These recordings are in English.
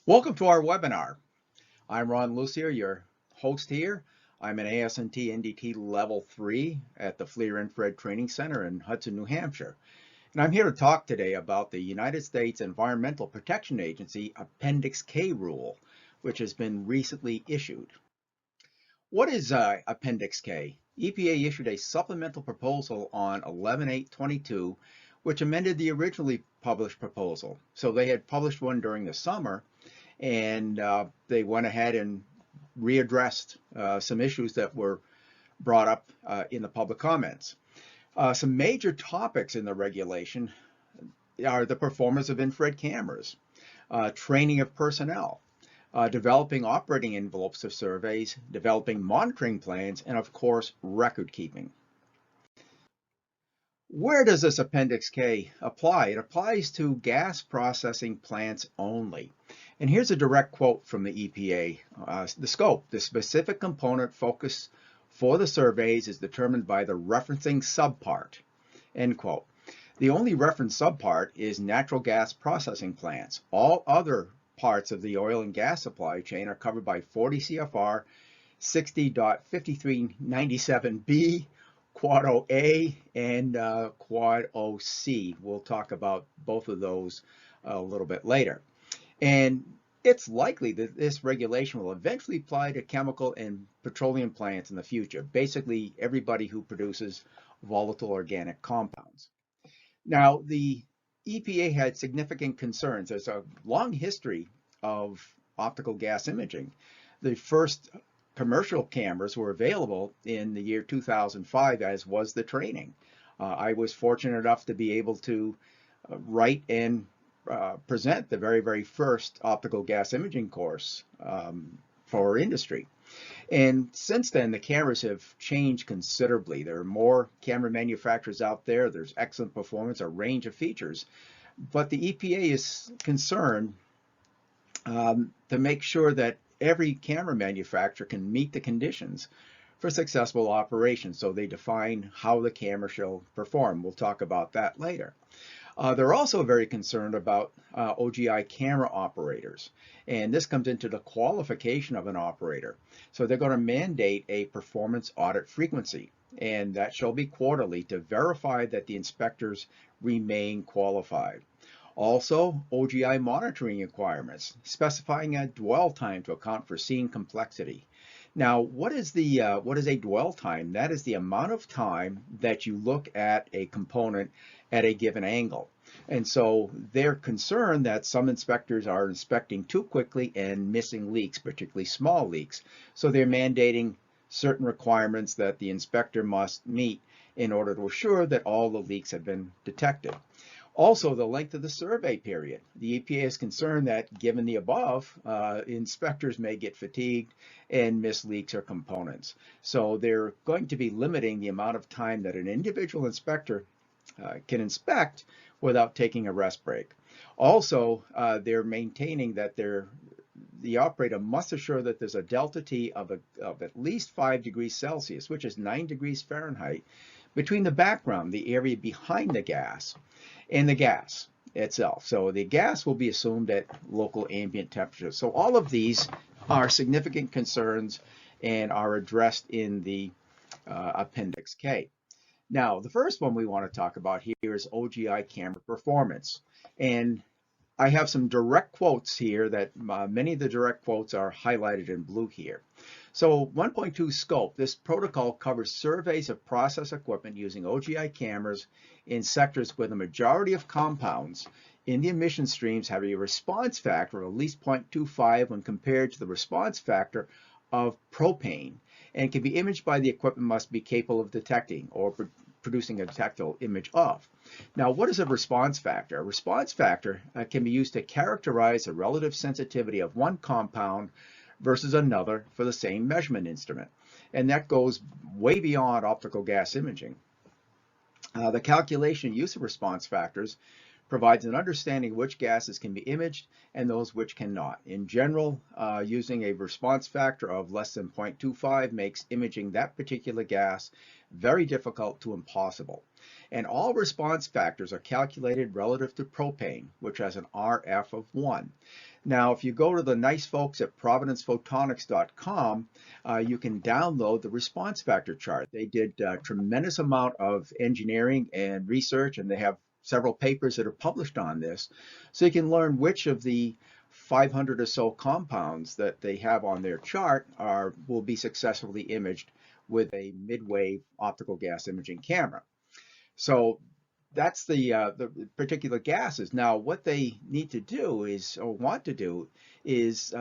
Welcome to our webinar. I'm Ron Lucier, your host here. I'm an AS&T NDT Level 3 at the FLIR Infrared Training Center in Hudson, New Hampshire. And I'm here to talk today about the United States Environmental Protection Agency Appendix K rule, which has been recently issued. What is Appendix K? EPA issued a supplemental proposal on 11/8/22, which amended the originally published proposal. So they had published one during the summer, and they went ahead and readdressed some issues that were brought up in the public comments. Some major topics in the regulation are the performance of infrared cameras, training of personnel, developing operating envelopes of surveys, developing monitoring plans, and of course, record keeping. Where does this Appendix K apply? It applies to gas processing plants only. And here's a direct quote from the EPA. The scope, the specific component focus for the surveys is determined by the referencing subpart, end quote. The only reference subpart is natural gas processing plants. All other parts of the oil and gas supply chain are covered by 40 CFR 60.5397B, Quad O-A, and Quad O-C. We'll talk about both of those a little bit later. And it's likely that this regulation will eventually apply to chemical and petroleum plants in the future, basically everybody who produces volatile organic compounds. Now, the EPA had significant concerns. There's a long history of optical gas imaging. The first commercial cameras were available in the year 2005, as was the training. I was fortunate enough to be able to write and present the very first optical gas imaging course for industry. And since then, the cameras have changed considerably. There are more camera manufacturers out there. There's excellent performance, a range of features. But the EPA is concerned to make sure that every camera manufacturer can meet the conditions for successful operation. So they define how the camera shall perform. We'll talk about that later. They're also very concerned about OGI camera operators, and this comes into the qualification of an operator. So they're going to mandate a performance audit frequency, and that shall be quarterly to verify that the inspectors remain qualified. Also, OGI monitoring requirements, specifying a dwell time to account for scene complexity. Now, what is a dwell time? That is the amount of time that you look at a component at a given angle. And so they're concerned that some inspectors are inspecting too quickly and missing leaks, particularly small leaks. So they're mandating certain requirements that the inspector must meet in order to assure that all the leaks have been detected. Also, the length of the survey period. The EPA is concerned that given the above, inspectors may get fatigued and miss leaks or components. So they're going to be limiting the amount of time that an individual inspector can inspect without taking a rest break. Also, they're maintaining that the operator must assure that there's a delta T of at least 5 degrees Celsius, which is 9 degrees Fahrenheit, between the background, the area behind the gas, and the gas itself. So the gas will be assumed at local ambient temperature. So all of these are significant concerns and are addressed in the Appendix K. Now, the first one we want to talk about here is OGI camera performance. And I have some direct quotes here that many of the direct quotes are highlighted in blue here. So 1.2 scope, this protocol covers surveys of process equipment using OGI cameras in sectors where the majority of compounds in the emission streams have a response factor of at least 0.25 when compared to the response factor of propane, and can be imaged by the equipment must be capable of detecting or producing a detectable image of. Now, what is a response factor? A response factor can be used to characterize the relative sensitivity of one compound versus another for the same measurement instrument. And that goes way beyond optical gas imaging. The calculation and use of response factors provides an understanding of which gases can be imaged and those which cannot. In general, using a response factor of less than 0.25 makes imaging that particular gas very difficult to impossible. And all response factors are calculated relative to propane, which has an RF of 1. Now, if you go to the nice folks at providencephotonics.com, you can download the response factor chart. They did a tremendous amount of engineering and research, and they have several papers that are published on this. So you can learn which of the 500 or so compounds that they have on their chart will be successfully imaged with a mid-wave optical gas imaging camera. So that's the particular gases. Now, what they need to do is, or want to do, is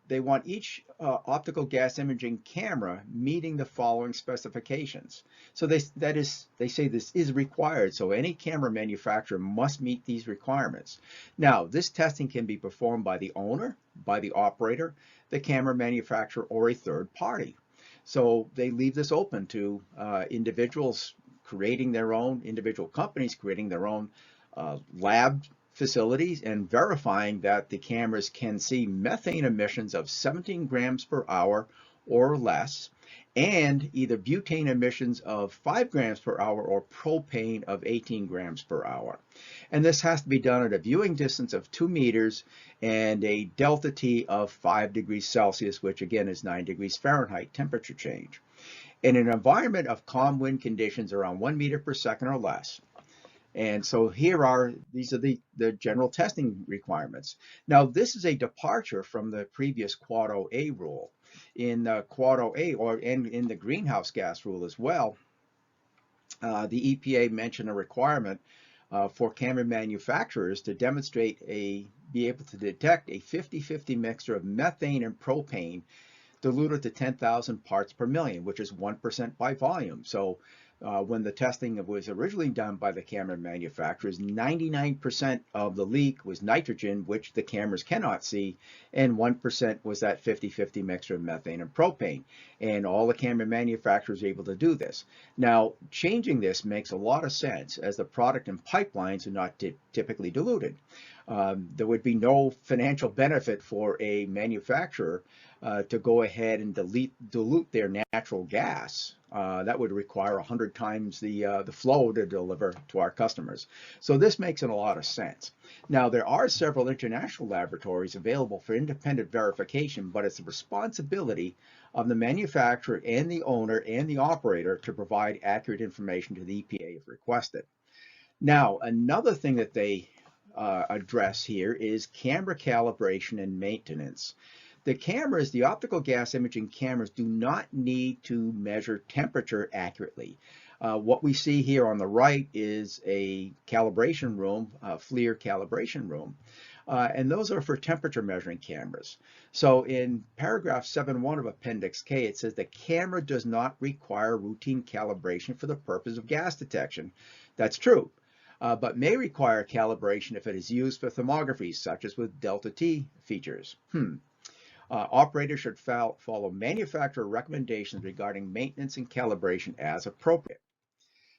they want each optical gas imaging camera meeting the following specifications. So they say this is required. So any camera manufacturer must meet these requirements. Now, this testing can be performed by the owner, by the operator, the camera manufacturer, or a third party. So they leave this open to individuals creating their own, individual companies creating their own lab facilities and verifying that the cameras can see methane emissions of 17 grams per hour or less, and either butane emissions of 5 grams per hour or propane of 18 grams per hour. And this has to be done at a viewing distance of 2 meters and a delta T of 5 degrees Celsius, which again is 9 degrees Fahrenheit temperature change, in an environment of calm wind conditions around 1 meter per second or less. And so these are the general testing requirements. Now, this is a departure from the previous Quad OA rule. In Quad OA, and in the greenhouse gas rule as well, the EPA mentioned a requirement for camera manufacturers to be able to detect a 50-50 mixture of methane and propane diluted to 10,000 parts per million, which is 1% by volume. So when the testing was originally done by the camera manufacturers, 99% of the leak was nitrogen, which the cameras cannot see, and 1% was that 50-50 mixture of methane and propane. And all the camera manufacturers are able to do this. Now, changing this makes a lot of sense, as the product and pipelines are not typically diluted. There would be no financial benefit for a manufacturer to go ahead and dilute their natural gas. That would require 100 times the flow to deliver to our customers. So this makes a lot of sense. Now, there are several international laboratories available for independent verification, but it's the responsibility of the manufacturer and the owner and the operator to provide accurate information to the EPA if requested. Now, another thing that they address here is camera calibration and maintenance. The optical gas imaging cameras do not need to measure temperature accurately. What we see here on the right is a calibration room, a FLIR calibration room, and those are for temperature measuring cameras. So in paragraph 7.1 of Appendix K, it says the camera does not require routine calibration for the purpose of gas detection. That's true. But may require calibration if it is used for thermography, such as with delta T features. Operators should follow manufacturer recommendations regarding maintenance and calibration as appropriate.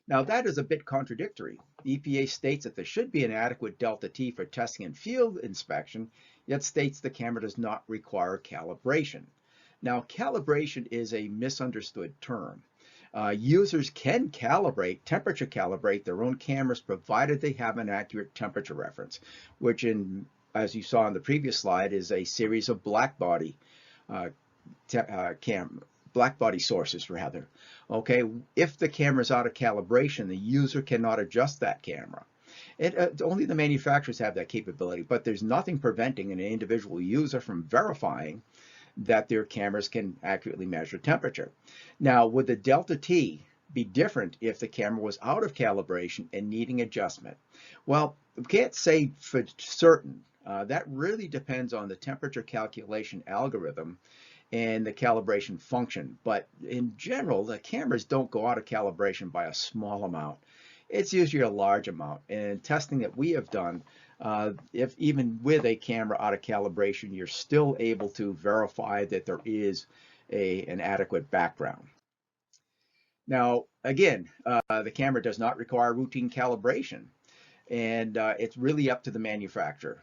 Now, that is a bit contradictory. EPA states that there should be an adequate delta T for testing and field inspection, yet states the camera does not require calibration. Now, calibration is a misunderstood term. Users can temperature calibrate their own cameras provided they have an accurate temperature reference, which as you saw on the previous slide, is a series of black body sources rather. Okay, if the camera is out of calibration, the user cannot adjust that camera. Only the manufacturers have that capability, but there's nothing preventing an individual user from verifying that their cameras can accurately measure temperature. Now, would the delta T be different if the camera was out of calibration and needing adjustment? Well, we can't say for certain. That really depends on the temperature calculation algorithm and the calibration function. But in general, the cameras don't go out of calibration by a small amount. It's usually a large amount. And testing that we have done, if even with a camera out of calibration, you're still able to verify that there is an adequate background. Now, again, the camera does not require routine calibration. and it's really up to the manufacturer.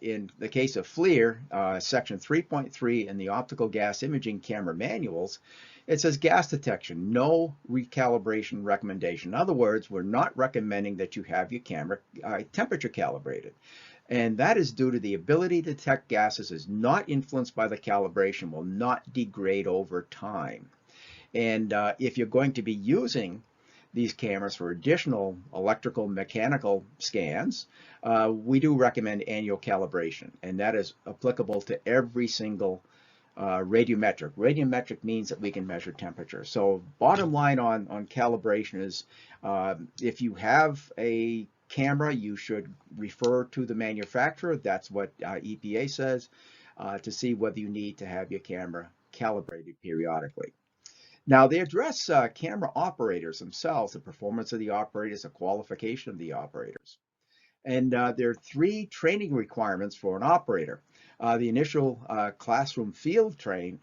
In the case of FLIR, section 3.3 in the optical gas imaging camera manuals, it says gas detection, no recalibration recommendation. In other words, we're not recommending that you have your camera temperature calibrated. And that is due to the ability to detect gases is not influenced by the calibration, will not degrade over time. And if you're going to be using these cameras for additional electrical mechanical scans, we do recommend annual calibration, and that is applicable to every single radiometric. Radiometric means that we can measure temperature. So bottom line on calibration is if you have a camera, you should refer to the manufacturer. That's what EPA says to see whether you need to have your camera calibrated periodically. Now, they address camera operators themselves, the performance of the operators, the qualification of the operators. And there are three training requirements for an operator. The initial classroom training,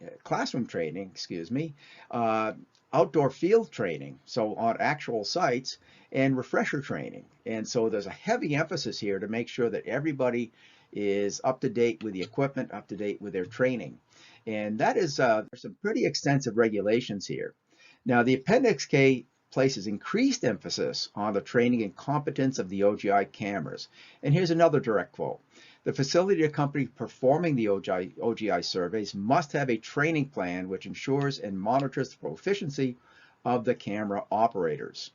outdoor field training, so on actual sites, and refresher training. And so there's a heavy emphasis here to make sure that everybody is up to date with the equipment, up to date with their training. And that is, there's some pretty extensive regulations here. Now, the Appendix K places increased emphasis on the training and competence of the OGI cameras. And here's another direct quote. The facility or company performing the OGI surveys must have a training plan which ensures and monitors the proficiency of the camera operators.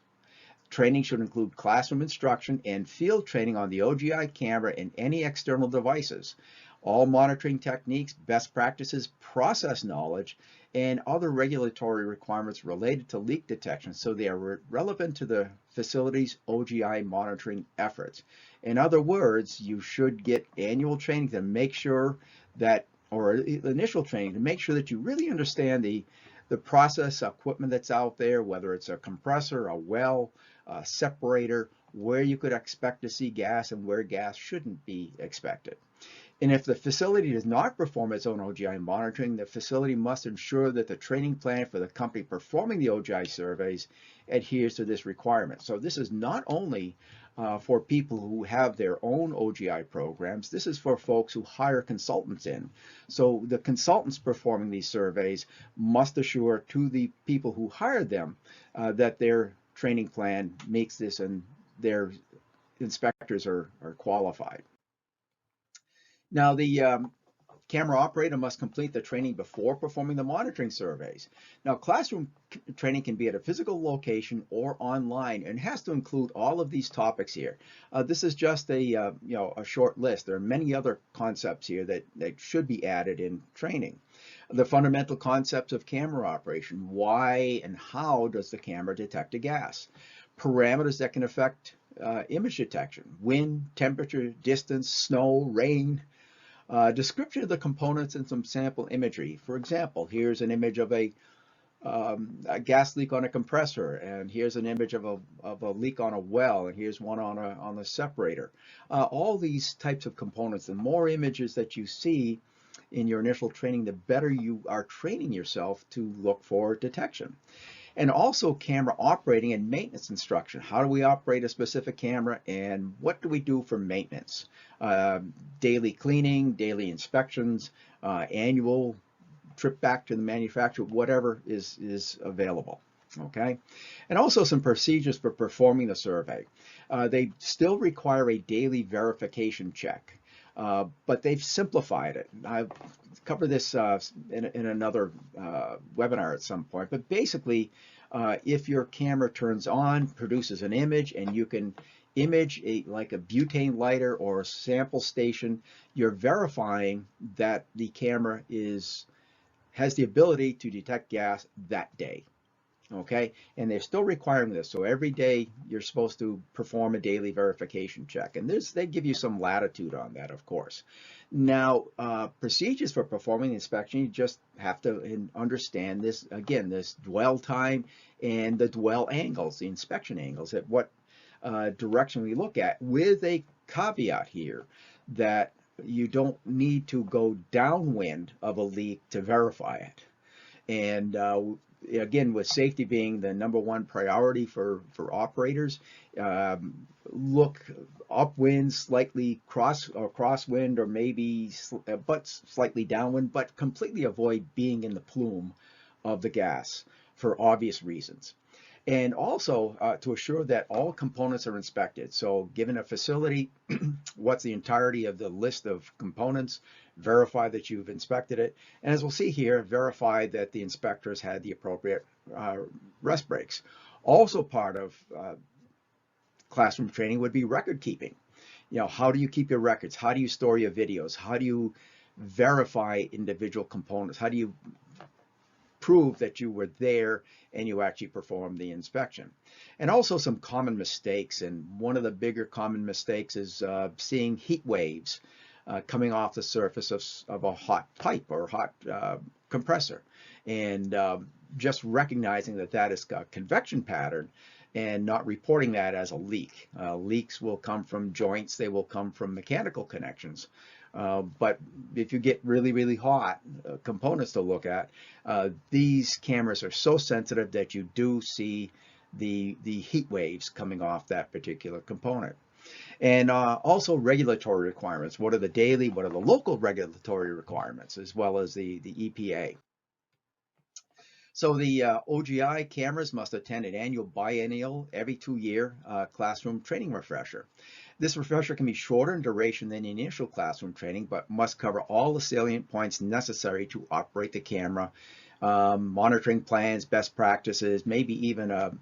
Training should include classroom instruction and field training on the OGI camera and any external devices. All monitoring techniques, best practices, process knowledge, and other regulatory requirements related to leak detection, so they are relevant to the facility's OGI monitoring efforts. In other words, you should get annual training to make sure that, or initial training to make sure that you really understand the process equipment that's out there, whether it's a compressor, a well, a separator, where you could expect to see gas and where gas shouldn't be expected. And if the facility does not perform its own OGI monitoring, the facility must ensure that the training plan for the company performing the OGI surveys adheres to this requirement. So this is not only for people who have their own OGI programs, this is for folks who hire consultants in. So the consultants performing these surveys must assure to the people who hired them that their training plan makes this and their inspectors are qualified. Now, the camera operator must complete the training before performing the monitoring surveys. Now, classroom training can be at a physical location or online, and has to include all of these topics here. This is just a short list. There are many other concepts here that should be added in training. The fundamental concepts of camera operation. Why and how does the camera detect a gas? Parameters that can affect image detection. Wind, temperature, distance, snow, rain. Description of the components and some sample imagery. For example, here's an image of a gas leak on a compressor, and here's an image of a leak on a well, and here's one on a separator. All these types of components, the more images that you see in your initial training, the better you are training yourself to look for detection. And also camera operating and maintenance instruction. How do we operate a specific camera, and what do we do for maintenance? Daily cleaning, daily inspections, annual trip back to the manufacturer, whatever is available. Okay, and also some procedures for performing the survey. They still require a daily verification check. But they've simplified it. I've covered this in another webinar at some point, but basically if your camera turns on, produces an image, and you can image like a butane lighter or a sample station, you're verifying that the camera has the ability to detect gas that day. Okay, and they're still requiring this. So every day you're supposed to perform a daily verification check, and they give you some latitude on that, of course. Now, procedures for performing the inspection, you just have to understand this, again, this dwell time and the dwell angles, the inspection angles, at what direction we look at, with a caveat here that you don't need to go downwind of a leak to verify it. And again, with safety being the #1 priority for operators, look upwind, slightly crosswind, or maybe but slightly downwind, but completely avoid being in the plume of the gas for obvious reasons. And also to assure that all components are inspected. So given a facility, what's the entirety of the list of components, verify that you've inspected it. And as we'll see here, verify that the inspectors had the appropriate rest breaks. Also part of classroom training would be record keeping. You know, how do you keep your records? How do you store your videos? How do you verify individual components? How do you prove that you were there and you actually performed the inspection? And also some common mistakes. And one of the bigger common mistakes is seeing heat waves coming off the surface of a hot pipe or hot compressor. And just recognizing that that is a convection pattern and not reporting that as a leak. Leaks will come from joints, they will come from mechanical connections. But if you get really, really hot components to look at, these cameras are so sensitive that you do see the heat waves coming off that particular component. And also regulatory requirements. What are the daily, what are the local regulatory requirements, as well as the EPA? So the OGI cameras must attend an annual biennial every 2-year classroom training refresher. This refresher can be shorter in duration than the initial classroom training, but must cover all the salient points necessary to operate the camera, monitoring plans, best practices, maybe even a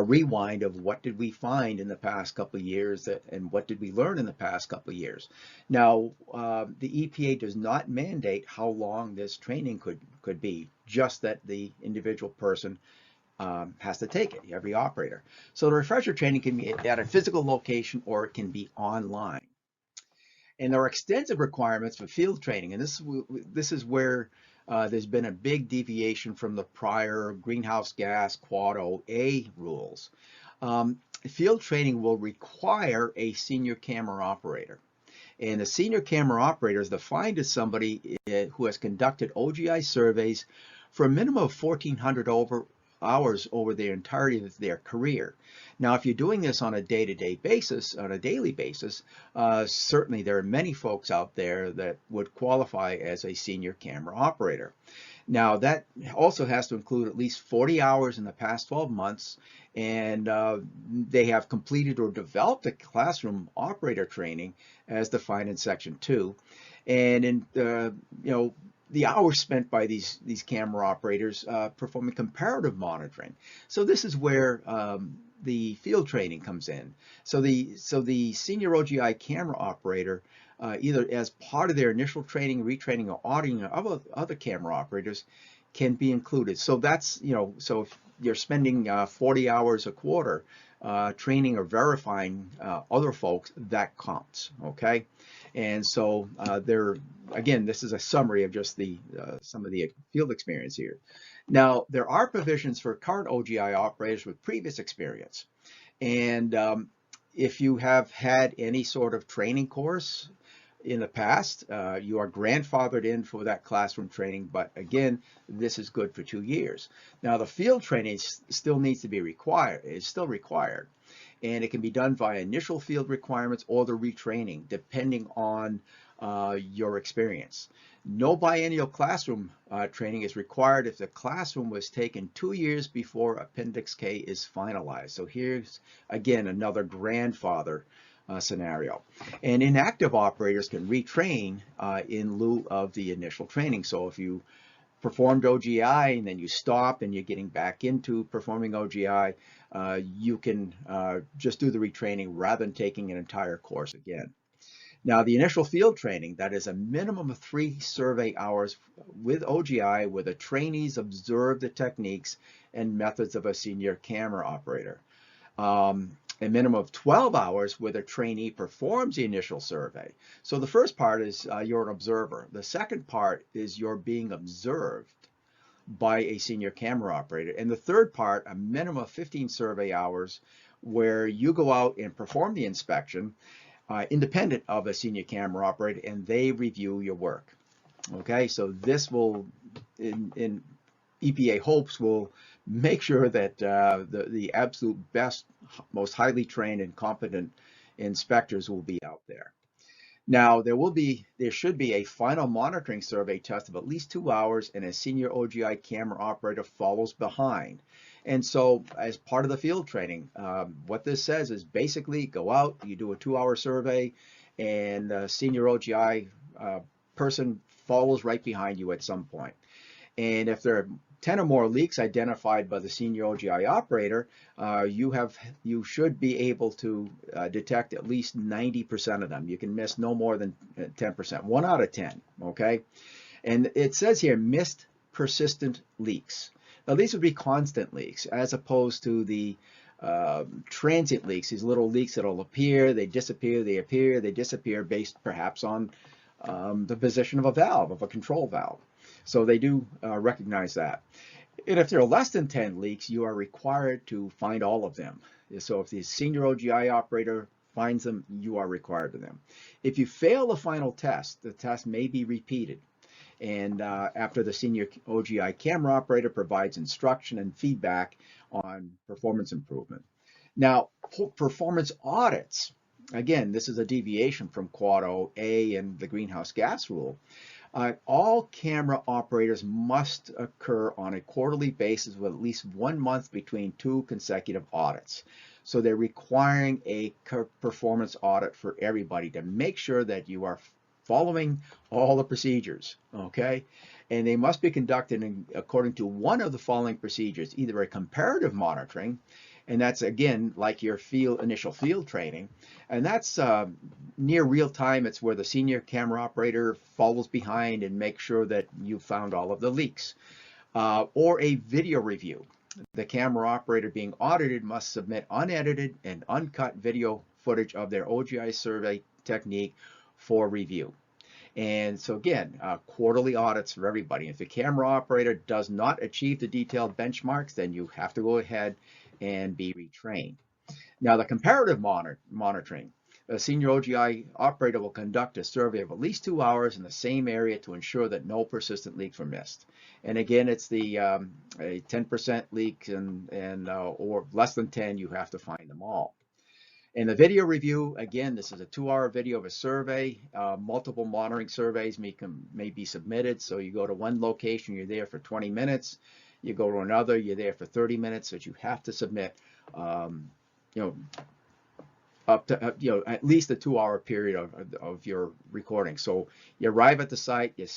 rewind of what did we find in the past couple of years and what did we learn in the past couple of years. Now, the EPA does not mandate how long this training could be, just that the individual person has to take it, every operator. So the refresher training can be at a physical location or it can be online. And there are extensive requirements for field training, and this is where there's been a big deviation from the prior greenhouse gas Quad A rules. Field training will require a senior camera operator. And the senior camera operator is defined as somebody who has conducted OGI surveys for a minimum of 1,400 hours over the entirety of their career. Now, if you're doing this on a day-to-day basis, on a daily basis, certainly there are many folks out there that would qualify as a senior camera operator. Now, that also has to include at least 40 hours in the past 12 months, and they have completed or developed a classroom operator training as defined in Section 2. And in, the hours spent by these camera operators performing comparative monitoring. So this is where the field training comes in. So the senior OGI camera operator, either as part of their initial training, retraining, or auditing of other camera operators, can be included. So that's, so if you're spending 40 hours a quarter training or verifying other folks, that counts, okay? And so again, this is a summary of just some of the field experience here. Now, there are provisions for current OGI operators with previous experience. And if you have had any sort of training course in the past, you are grandfathered in for that classroom training, but again, this is good for 2 years. Now, the field training still needs to be required, it's still required, and it can be done via initial field requirements or the retraining, depending on your experience. No biennial classroom training is required if the classroom was taken 2 years before Appendix K is finalized. So here's, again, another grandfather scenario. And inactive operators can retrain in lieu of the initial training. So if you performed OGI and then you stop and you're getting back into performing OGI, you can just do the retraining rather than taking an entire course again. Now, the initial field training, that is a minimum of 3 survey hours with OGI where the trainees observe the techniques and methods of a senior camera operator. A minimum of 12 hours where the trainee performs the initial survey. So the first part is you're an observer. The second part is you're being observed by a senior camera operator. And the third part, a minimum of 15 survey hours where you go out and perform the inspection independent of a senior camera operator, and they review your work. Okay, so this will, in EPA hopes will make sure that the absolute best, most highly trained and competent inspectors will be out there. Now, there should be a final monitoring survey test of at least 2 hours, and a senior OGI camera operator follows behind. And so, as part of the field training, what this says is basically go out, you do a 2 hour survey, and a senior OGI person follows right behind you at some point. And if there are 10 or more leaks identified by the senior OGI operator, you should be able to detect at least 90% of them. You can miss no more than 10%, 1 out of 10, okay? And it says here, missed persistent leaks. Now, these would be constant leaks as opposed to the transient leaks, these little leaks that will appear, they disappear, they appear, they disappear based perhaps on the position of a valve, of a control valve. So they do recognize that. And if there are less than 10 leaks, you are required to find all of them. So if the senior OGI operator finds them, you are required to them. If you fail the final test, the test may be repeated. And after the senior OGI camera operator provides instruction and feedback on performance improvement. Now, performance audits, again, this is a deviation from Quad O-A and the greenhouse gas rule. All camera operators must occur on a quarterly basis with at least 1 month between 2 consecutive audits. So they're requiring a performance audit for everybody to make sure that you are following all the procedures, okay? And they must be conducted according to one of the following procedures, either a comparative monitoring, and that's, again, like your initial field training. And that's near real time. It's where the senior camera operator follows behind and makes sure that you found all of the leaks. Or a video review. The camera operator being audited must submit unedited and uncut video footage of their OGI survey technique for review. And so again, quarterly audits for everybody. If the camera operator does not achieve the detailed benchmarks, then you have to go ahead and be retrained. Now, the comparative monitoring, a senior OGI operator will conduct a survey of at least 2 hours in the same area to ensure that no persistent leaks were missed. And again, it's the a 10% leak or less than 10, you have to find them all. And the video review, again, this is a 2-hour video of a survey. Multiple monitoring surveys may be submitted. So you go to one location, you're there for 20 minutes. You go to another, you're there for 30 minutes. So you have to submit, up to at least a 2-hour period of your recording. So you arrive at the site, you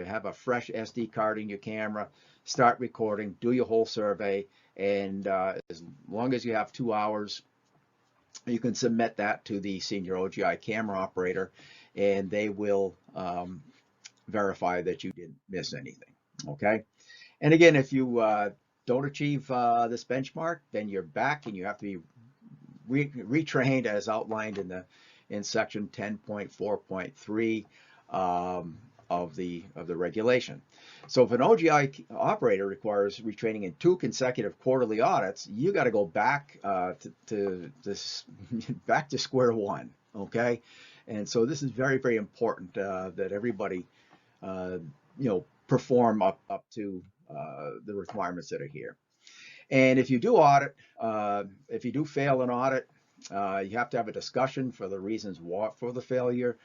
have a fresh SD card in your camera, start recording, do your whole survey, and as long as you have 2 hours, you can submit that to the senior OGI camera operator, and they will verify that you didn't miss anything. Okay. And again, if you don't achieve this benchmark, then you're back and you have to be retrained as outlined in section 10.4.3 of the regulation. So if an OGI operator requires retraining in 2 consecutive quarterly audits, you got to go back back to square one. Okay, and so this is very, very important that everybody perform up to the requirements that are here. And if you do if you do fail an audit, you have to have a discussion for the reasons for the failure.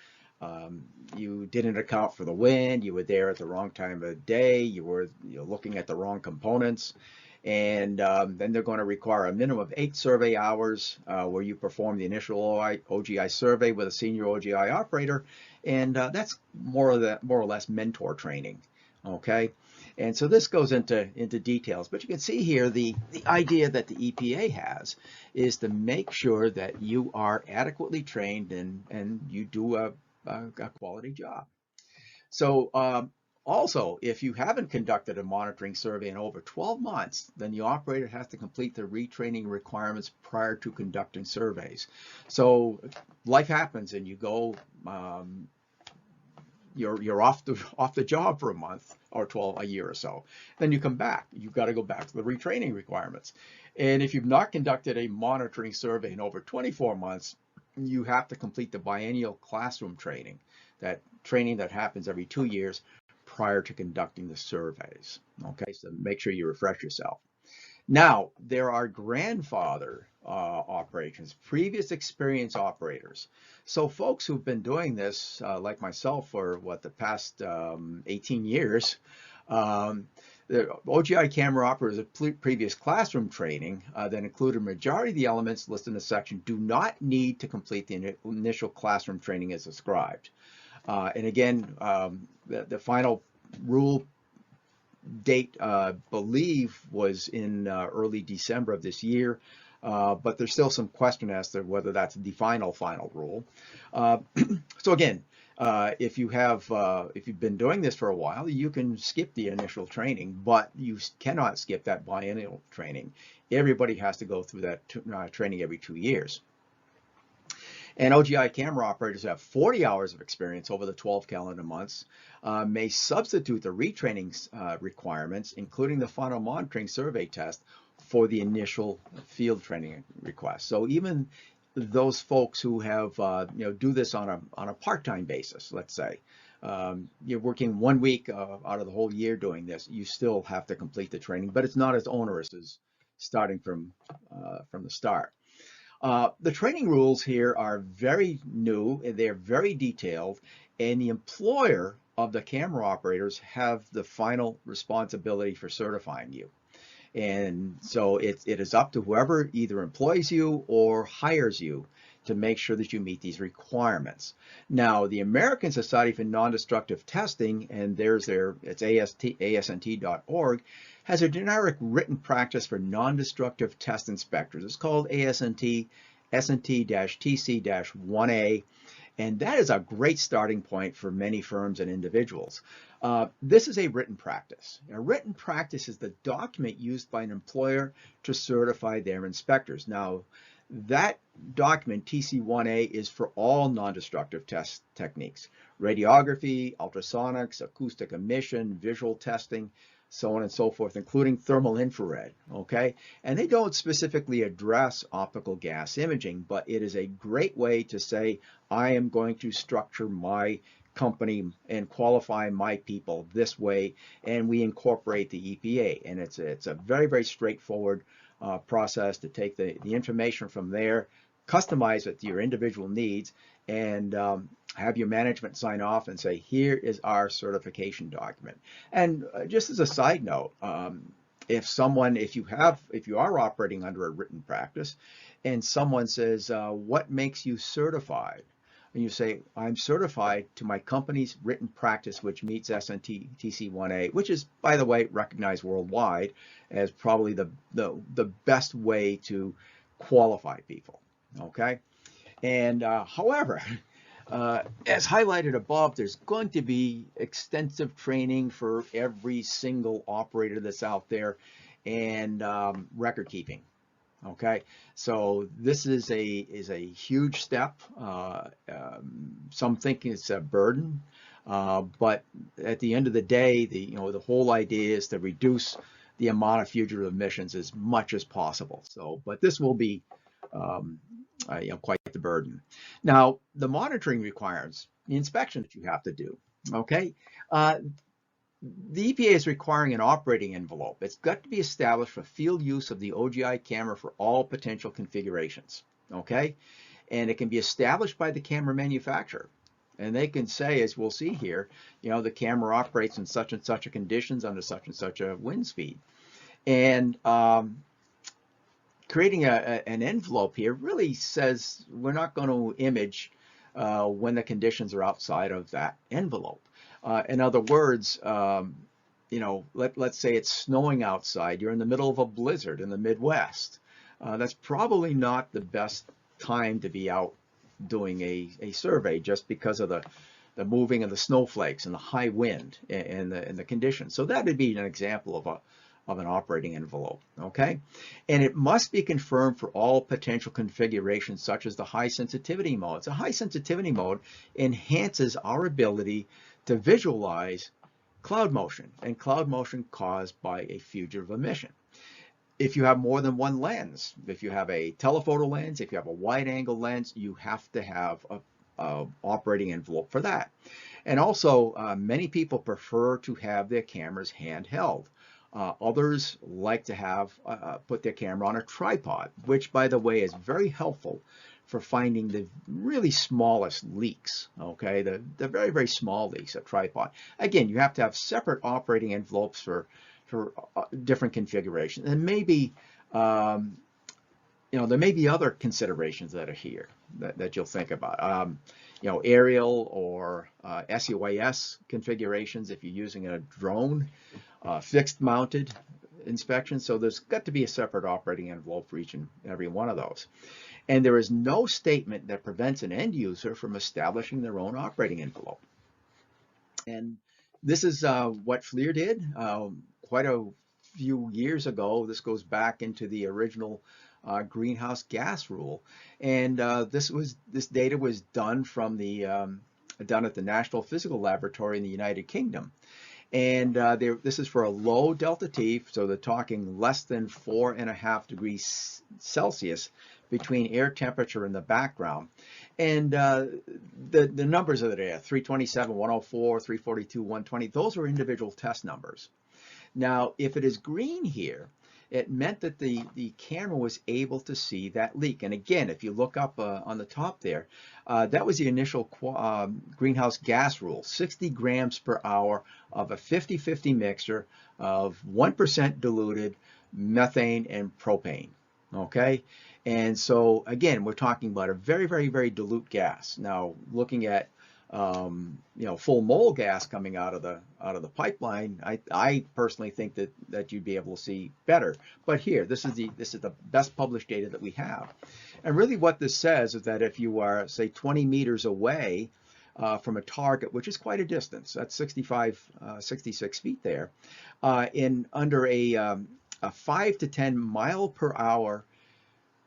You didn't account for the wind, you were there at the wrong time of day, you were looking at the wrong components, and then they're going to require a minimum of 8 survey hours where you perform the initial OGI survey with a senior OGI operator, and that's more or less mentor training. Okay, and so this goes into details, but you can see here the idea that the EPA has is to make sure that you are adequately trained and you do a quality job. So also, if you haven't conducted a monitoring survey in over 12 months, then the operator has to complete the retraining requirements prior to conducting surveys. So life happens and you go, you're off the job for a month or a year or so. Then you come back. You've got to go back to the retraining requirements. And if you've not conducted a monitoring survey in over 24 months, you have to complete the biennial classroom training, that training that happens every 2 years prior to conducting the surveys. Okay, so make sure you refresh yourself. Now, there are grandfather operations, previous experience operators. So folks who've been doing this, like myself, for the past 18 years, the OGI camera operators of previous classroom training that included a majority of the elements listed in the section do not need to complete the initial classroom training as described. And again, the final rule date, believe, was in early December of this year, but there's still some question as to whether that's the final rule. So again, if you've been doing this for a while, you can skip the initial training, but you cannot skip that biennial training. Everybody has to go through that training every 2 years. And OGI camera operators who have 40 hours of experience over the 12 calendar months may substitute the retraining requirements, including the final monitoring survey test, for the initial field training request. So even those folks who have do this on a part-time basis, let's say, you're working 1 week out of the whole year doing this, you still have to complete the training, but it's not as onerous as starting from the start. The training rules here are very new, they're very detailed, and the employer of the camera operators have the final responsibility for certifying you. And so it is up to whoever either employs you or hires you to make sure that you meet these requirements. Now, the American Society for Non-Destructive Testing, and it's asnt.org, has a generic written practice for non-destructive test inspectors. It's called ASNT SNT-TC-1A, and that is a great starting point for many firms and individuals. This is a written practice. A written practice is the document used by an employer to certify their inspectors. Now, that document, TC1A, is for all non-destructive test techniques: radiography, ultrasonics, acoustic emission, visual testing, so on and so forth, including thermal infrared, okay? And they don't specifically address optical gas imaging, but it is a great way to say, I am going to structure my company and qualify my people this way, and we incorporate the EPA. And it's a very, very straightforward process to take the information from there, customize it to your individual needs, and have your management sign off and say, here is our certification document. And just as a side note, if you are operating under a written practice and someone says, what makes you certified? And you say, I'm certified to my company's written practice, which meets SNT TC1A, which is, by the way, recognized worldwide as probably the best way to qualify people, okay? And however, as highlighted above, there's going to be extensive training for every single operator that's out there, and record keeping. Okay, so this is a huge step. Some think it's a burden, but at the end of the day, the whole idea is to reduce the amount of fugitive emissions as much as possible. So, but this will be quite the burden. Now, the monitoring requirements, the inspection that you have to do. Okay. The EPA is requiring an operating envelope. It's got to be established for field use of the OGI camera for all potential configurations, okay? And it can be established by the camera manufacturer. And they can say, as we'll see here, the camera operates in such and such a conditions under such and such a wind speed. And creating an envelope here really says we're not going to image when the conditions are outside of that envelope. In other words, let's say it's snowing outside. You're in the middle of a blizzard in the Midwest. That's probably not the best time to be out doing a survey, just because of the moving of the snowflakes and the high wind and the conditions. So that would be an example of an operating envelope, okay? And it must be confirmed for all potential configurations, such as the high sensitivity mode. So high sensitivity mode enhances our ability to visualize cloud motion, and cloud motion caused by a fugitive emission. If you have more than one lens, if you have a telephoto lens, if you have a wide angle lens, you have to have a operating envelope for that. And also, many people prefer to have their cameras handheld. Others like to have put their camera on a tripod, which, by the way, is very helpful for finding the really smallest leaks, okay? The very, very small leaks, a tripod. Again, you have to have separate operating envelopes for different configurations. And maybe, there may be other considerations that are here that you'll think about. Aerial or SUAS configurations if you're using a drone, fixed mounted inspection. So there's got to be a separate operating envelope for each and every one of those. And there is no statement that prevents an end user from establishing their own operating envelope. And this is what FLIR did quite a few years ago. This goes back into the original greenhouse gas rule. And this data was done from done at the National Physical Laboratory in the United Kingdom. And this is for a low delta T, so they're talking less than 4.5 degrees Celsius between air temperature and the background. And the numbers are there, 327, 104, 342, 120. Those are individual test numbers. Now, if it is green here, it meant that the camera was able to see that leak. And again, if you look up on the top there, that was the initial greenhouse gas rule, 60 grams per hour of a 50-50 mixture of 1% diluted methane and propane, okay? And so again, we're talking about a very, very, very dilute gas. Now, looking at full mole gas coming out of the pipeline, I personally think that you'd be able to see better. But here, this is the best published data that we have. And really what this says is that if you are, say, 20 meters away from a target, which is quite a distance, that's 66 feet there, in under a 5 to 10 mile per hour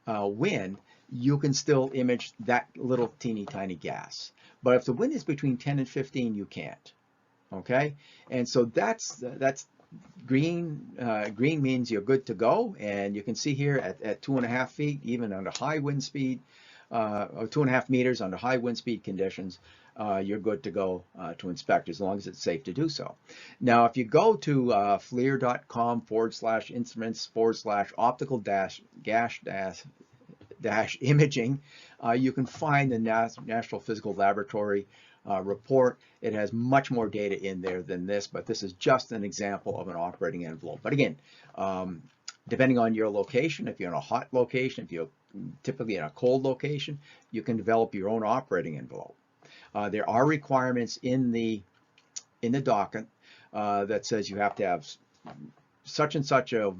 wind, you can still image that little teeny tiny gas. But if the wind is between 10 and 15, you can't. Okay, and so that's green. Green means you're good to go, and you can see here at 2.5 feet, even under high wind speed, or 2.5 meters under high wind speed conditions, you're good to go to inspect as long as it's safe to do so. Now, if you go to FLIR.com/instruments/optical-imaging, you can find the National Physical Laboratory report. It has much more data in there than this, but this is just an example of an operating envelope. But again, depending on your location, if you're in a hot location, if you're typically in a cold location, you can develop your own operating envelope. There are requirements in the docket that says you have to have such and such a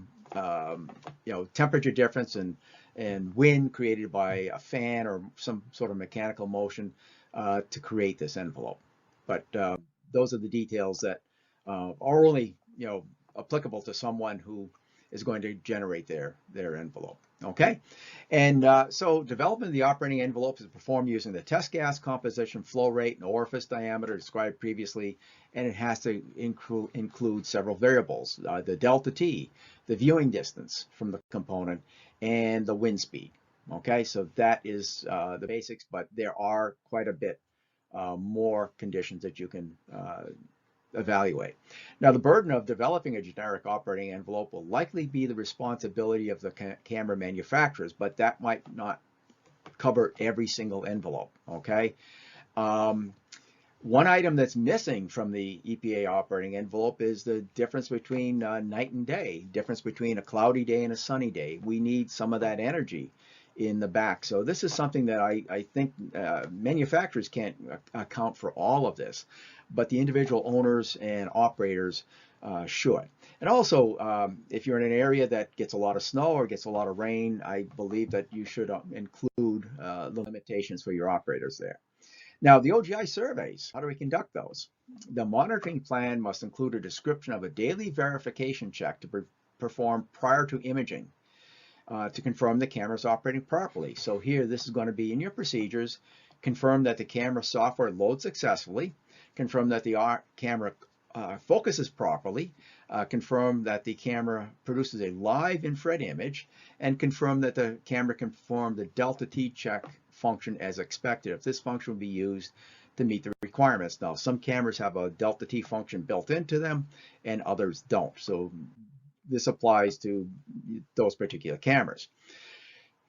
temperature difference and wind created by a fan or some sort of mechanical motion to create this envelope. But those are the details that are only applicable to someone who is going to generate their envelope. Okay, and so development of the operating envelope is performed using the test gas composition, flow rate, and orifice diameter described previously, and it has to include several variables: the delta T, the viewing distance from the component, and the wind speed. Okay, so that is the basics, but there are quite a bit more conditions that you can evaluate. Now, the burden of developing a generic operating envelope will likely be the responsibility of the camera manufacturers, but that might not cover every single envelope, okay? One item that's missing from the EPA operating envelope is the difference between night and day, difference between a cloudy day and a sunny day. We need some of that energy in the back. So this is something that I think manufacturers can't account for all of this, but the individual owners and operators should. And also, if you're in an area that gets a lot of snow or gets a lot of rain, I believe that you should include the limitations for your operators there. Now, the OGI surveys, how do we conduct those? The monitoring plan must include a description of a daily verification check to perform prior to imaging to confirm the camera is operating properly. So here, this is going to be in your procedures. Confirm that the camera software loads successfully. Confirm that the camera focuses properly. Confirm that the camera produces a live infrared image. And confirm that the camera can perform the delta T check function as expected. If this function will be used to meet the requirements. Now, some cameras have a delta T function built into them and others don't. So this applies to those particular cameras.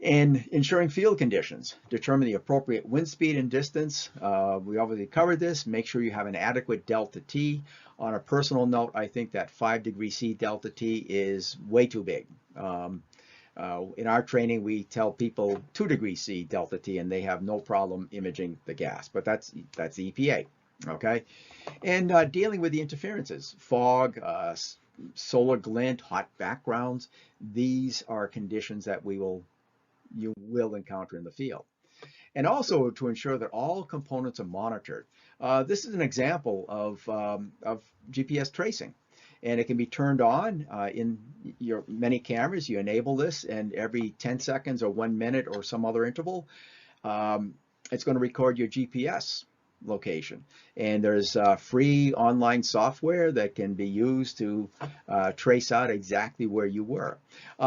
And ensuring field conditions. Determine the appropriate wind speed and distance. We obviously covered this. Make sure you have an adequate delta T. On a personal note, I think that 5 degree C delta T is way too big. In our training, we tell people 2 degree C delta T, and they have no problem imaging the gas. But that's the EPA, okay? And dealing with the interferences, fog, solar glint, hot backgrounds. These are conditions that you will encounter in the field. And also to ensure that all components are monitored. This is an example of GPS tracing, and it can be turned on in your many cameras. You enable this, and every 10 seconds or 1 minute or some other interval, it's going to record your GPS location. And there's free online software that can be used to trace out exactly where you were.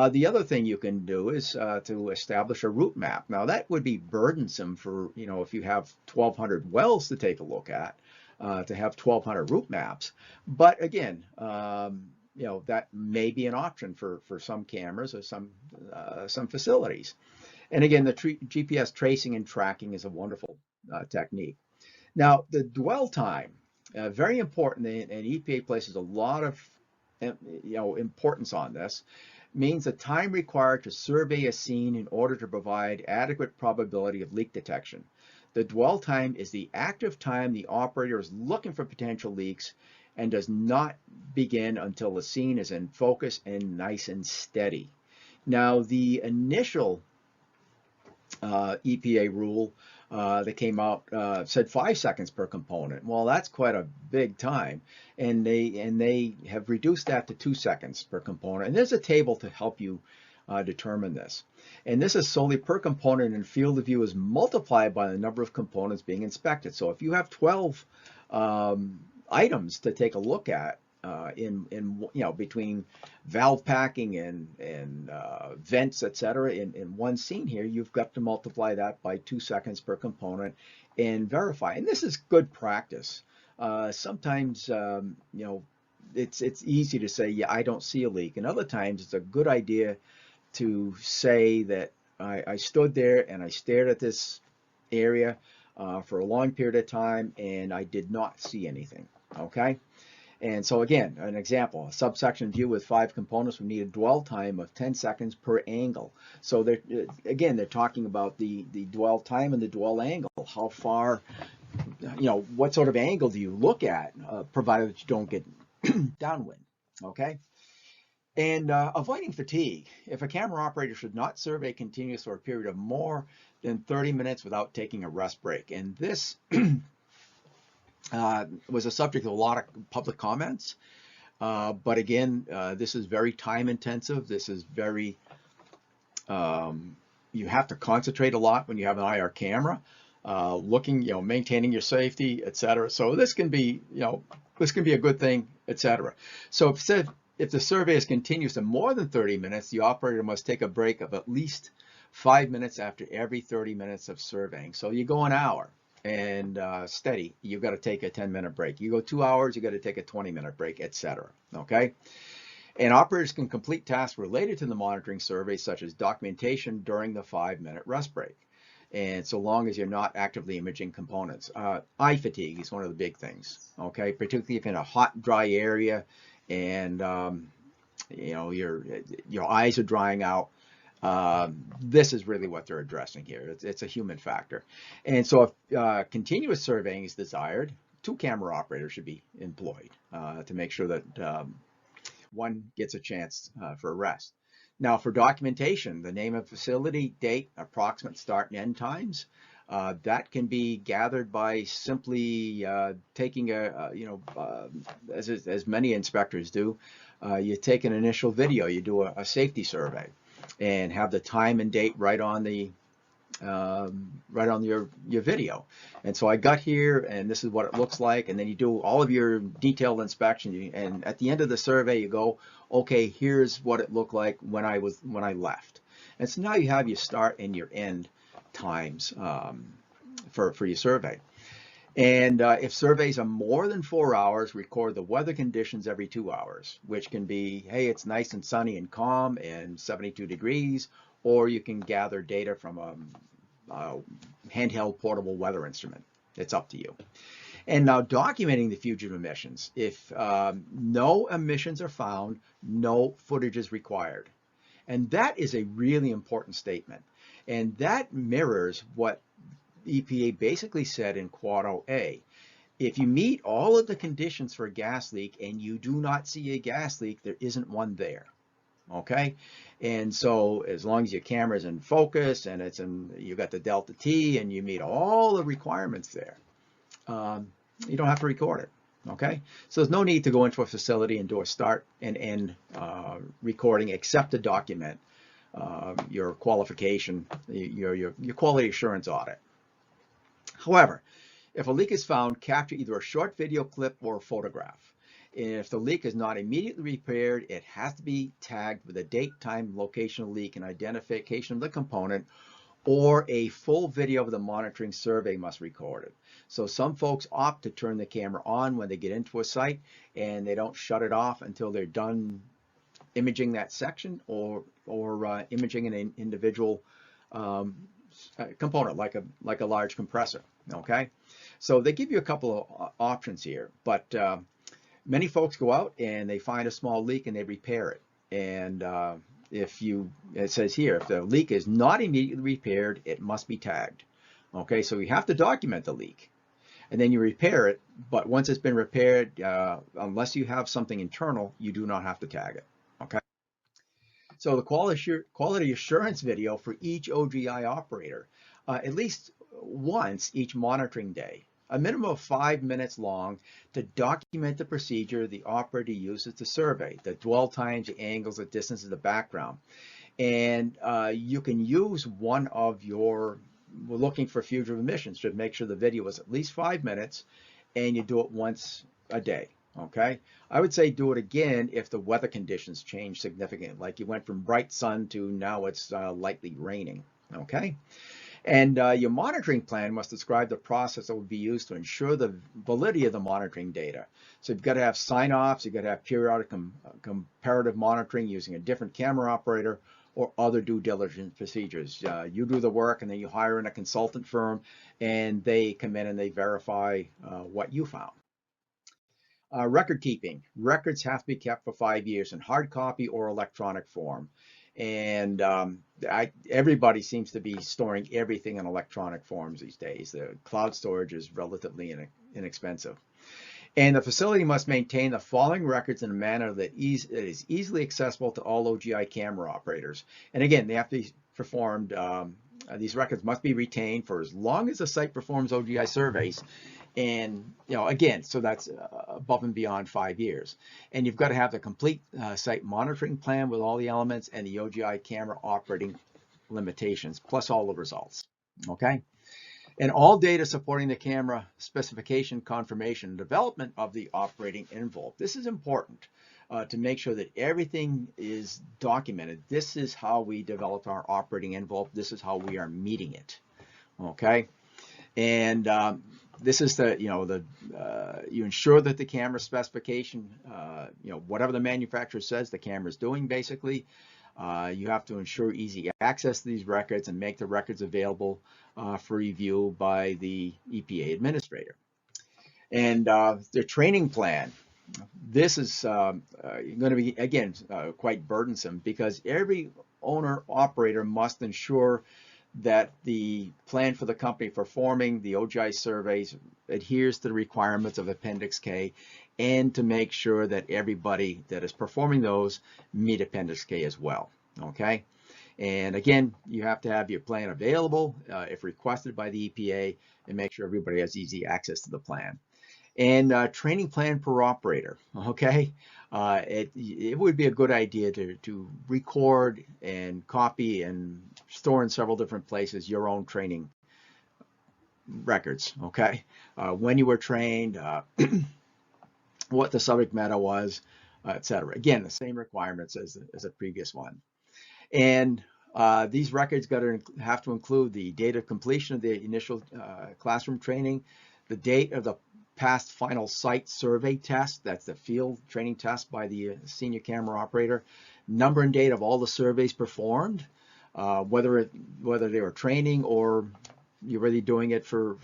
The other thing you can do is to establish a route map. Now that would be burdensome for, if you have 1,200 wells to take a look at, to have 1,200 route maps. But again, that may be an option for some cameras or some facilities. And again, the GPS tracing and tracking is a wonderful technique. Now, the dwell time, very important, and EPA places a lot of importance on this, means the time required to survey a scene in order to provide adequate probability of leak detection. The dwell time is the active time the operator is looking for potential leaks and does not begin until the scene is in focus and nice and steady. Now, the initial EPA rule that came out said 5 seconds per component. Well, that's quite a big time, and they have reduced that to 2 seconds per component. And there's a table to help you determine this. And this is solely per component, and field of view is multiplied by the number of components being inspected. So if you have 12 items to take a look at between valve packing and vents, etc., in one scene here, you've got to multiply that by 2 seconds per component and verify. And this is good practice. Sometimes it's easy to say, yeah, I don't see a leak, and other times it's a good idea to say that I stood there and I stared at this area for a long period of time and I did not see anything. Okay. And so again, an example, a subsection view with 5 components would need a dwell time of 10 seconds per angle. So they're talking about the dwell time and the dwell angle. How far, what sort of angle do you look at, provided that you don't get downwind, okay? And avoiding fatigue. If a camera operator should not survey continuous for a period of more than 30 minutes without taking a rest break. And this was a subject of a lot of public comments. But again, this is very time intensive. This is very, you have to concentrate a lot when you have an IR camera, looking, maintaining your safety, etc. So this can be, this can be a good thing, etc. So if the survey continues to more than 30 minutes, the operator must take a break of at least 5 minutes after every 30 minutes of surveying. So you go an hour and steady, you've got to take a 10-minute break. You go 2 hours, you got to take a 20-minute break, etc. Okay? And operators can complete tasks related to the monitoring survey, such as documentation during the 5-minute rest break. And so long as you're not actively imaging components. Eye fatigue is one of the big things, okay? Particularly if in a hot, dry area and your eyes are drying out. This is really what they're addressing here. It's a human factor. And so if continuous surveying is desired, 2 camera operators should be employed to make sure that one gets a chance for a rest. Now for documentation, the name of facility, date, approximate start and end times, that can be gathered by simply taking as many inspectors do, you take an initial video, you do a safety survey, and have the time and date right on your video. And so I got here, and this is what it looks like, and then you do all of your detailed inspection, and at the end of the survey you go, okay, here's what it looked like when I left. And so now you have your start and your end times for your survey. And if surveys are more than 4 hours, record the weather conditions every 2 hours, which can be, hey, it's nice and sunny and calm and 72 degrees, or you can gather data from a handheld portable weather instrument. It's up to you. And now documenting the fugitive emissions. If no emissions are found, no footage is required. And that is a really important statement. And that mirrors what EPA basically said in Quad A. If you meet all of the conditions for a gas leak and you do not see a gas leak, there isn't one there. Okay, and so as long as your camera's in focus and you got the delta T and you meet all the requirements there, you don't have to record it. Okay, so there's no need to go into a facility and do a start and end recording except to document your qualification, your quality assurance audit. However, if a leak is found, capture either a short video clip or a photograph. And if the leak is not immediately repaired, it has to be tagged with a date, time, location of leak, and identification of the component, or a full video of the monitoring survey must record it. So some folks opt to turn the camera on when they get into a site, and they don't shut it off until they're done imaging that section or imaging an individual component like a large compressor. Okay, so they give you a couple of options here, but many folks go out and they find a small leak and they repair it. And it says here, if the leak is not immediately repaired, it must be tagged. Okay, so you have to document the leak and then you repair it. But once it's been repaired, unless you have something internal, you do not have to tag it. Okay. So the quality assurance video for each OGI operator, at least once each monitoring day, a minimum of 5 minutes long, to document the procedure the operator uses to survey, the dwell times, the angles, the distances, the background. And you can use one of we're looking for fugitive emissions to make sure the video is at least 5 minutes, and you do it once a day. Okay, I would say do it again if the weather conditions change significantly, like you went from bright sun to now it's lightly raining. Okay, and your monitoring plan must describe the process that will be used to ensure the validity of the monitoring data. So you've got to have sign-offs, you've got to have periodic comparative monitoring using a different camera operator or other due diligence procedures. You do the work and then you hire in a consultant firm and they come in and they verify what you found. Record keeping. Records have to be kept for 5 years in hard copy or electronic form. And everybody seems to be storing everything in electronic forms these days. The cloud storage is relatively inexpensive. And the facility must maintain the following records in a manner that is easily accessible to all OGI camera operators. And again, they have to be performed, these records must be retained for as long as the site performs OGI surveys. And, again, so that's above and beyond 5 years. And you've got to have the complete site monitoring plan with all the elements and the OGI camera operating limitations, plus all the results. Okay? And all data supporting the camera specification, confirmation, and development of the operating envelope. This is important to make sure that everything is documented. This is how we developed our operating envelope. This is how we are meeting it. Okay? And this is you ensure that the camera specification, whatever the manufacturer says the camera is doing, basically, you have to ensure easy access to these records and make the records available for review by the EPA administrator. And the training plan. This is going to be, again, quite burdensome because every owner operator must ensure that the plan for the company performing the OGI surveys adheres to the requirements of Appendix K, and to make sure that everybody that is performing those meet Appendix K as well. Okay, and again, you have to have your plan available if requested by the EPA, and make sure everybody has easy access to the plan. And training plan per operator. Okay, it would be a good idea to record and copy and store in several different places your own training records. Okay, when you were trained, what the subject matter was, etc. Again, the same requirements as the previous one. And these records have to include the date of completion of the initial classroom training, the date of the past final site survey test, that's the field training test by the senior camera operator, number and date of all the surveys performed, whether they were training or you're really doing it for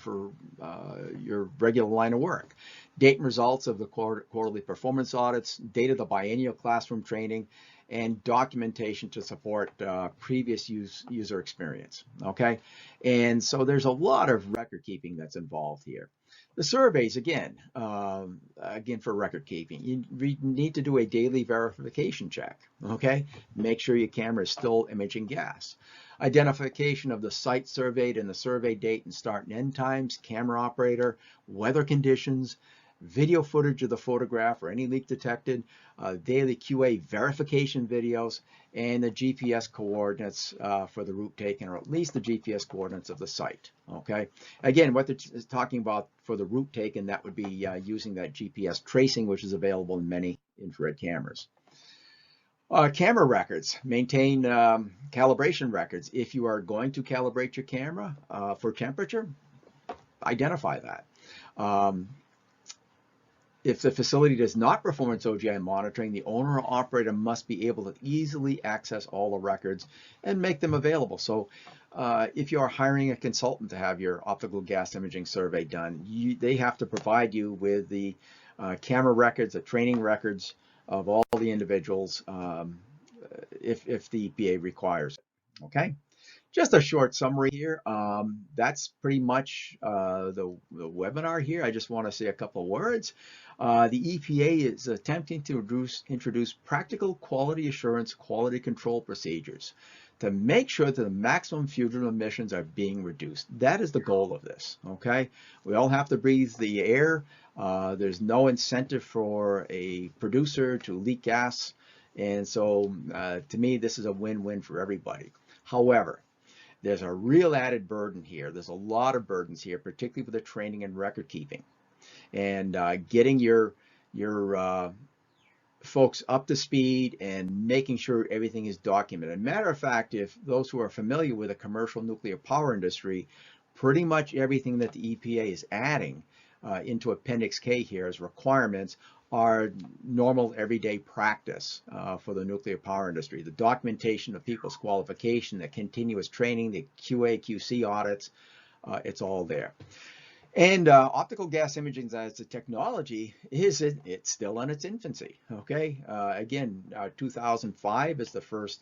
your regular line of work. Date and results of the quarterly performance audits, date of the biennial classroom training, and documentation to support previous user experience. Okay, and so there's a lot of record keeping that's involved here. The surveys, again for record keeping, you need to do a daily verification check. Okay, make sure your camera is still imaging gas. Identification of the site surveyed and the survey date and start and end times, camera operator, weather conditions, video footage of the photograph or any leak detected, daily QA verification videos, and the GPS coordinates for the route taken, or at least the GPS coordinates of the site. Okay. Again, what they're talking about for the route taken, that would be using that GPS tracing, which is available in many infrared cameras. Camera records, maintain calibration records. If you are going to calibrate your camera for temperature, identify that. If the facility does not perform its OGI monitoring, the owner or operator must be able to easily access all the records and make them available. So if you are hiring a consultant to have your optical gas imaging survey done, they have to provide you with the camera records, the training records of all the individuals if the EPA requires it. Okay, just a short summary here. That's pretty much the webinar here. I just want to say a couple of words. The EPA is attempting to introduce practical quality assurance, quality control procedures to make sure that the maximum fugitive emissions are being reduced. That is the goal of this, okay? We all have to breathe the air. There's no incentive for a producer to leak gas. And so to me, this is a win-win for everybody. However, there's a real added burden here. There's a lot of burdens here, particularly with the training and record keeping. And getting your folks up to speed and making sure everything is documented. Matter of fact, if those who are familiar with the commercial nuclear power industry, pretty much everything that the EPA is adding into Appendix K here as requirements are normal everyday practice for the nuclear power industry. The documentation of people's qualification, the continuous training, the QA, QC audits, it's all there. And optical gas imaging as a technology, it's still in its infancy, okay? Again, 2005 is the first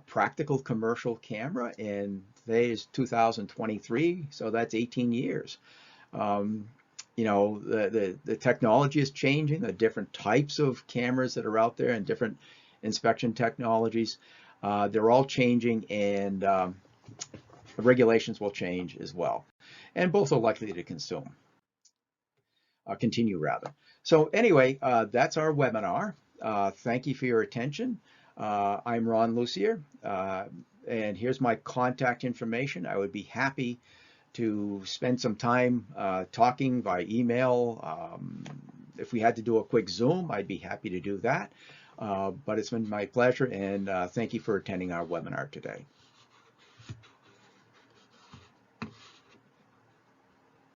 practical commercial camera, and today is 2023, so that's 18 years. You know, the technology is changing, the different types of cameras that are out there and different inspection technologies, they're all changing, and the regulations will change as well. And both are likely to continue rather. So anyway, that's our webinar. Thank you for your attention. I'm Ron Lucier, and here's my contact information. I would be happy to spend some time talking by email. If we had to do a quick Zoom, I'd be happy to do that. But it's been my pleasure, and thank you for attending our webinar today.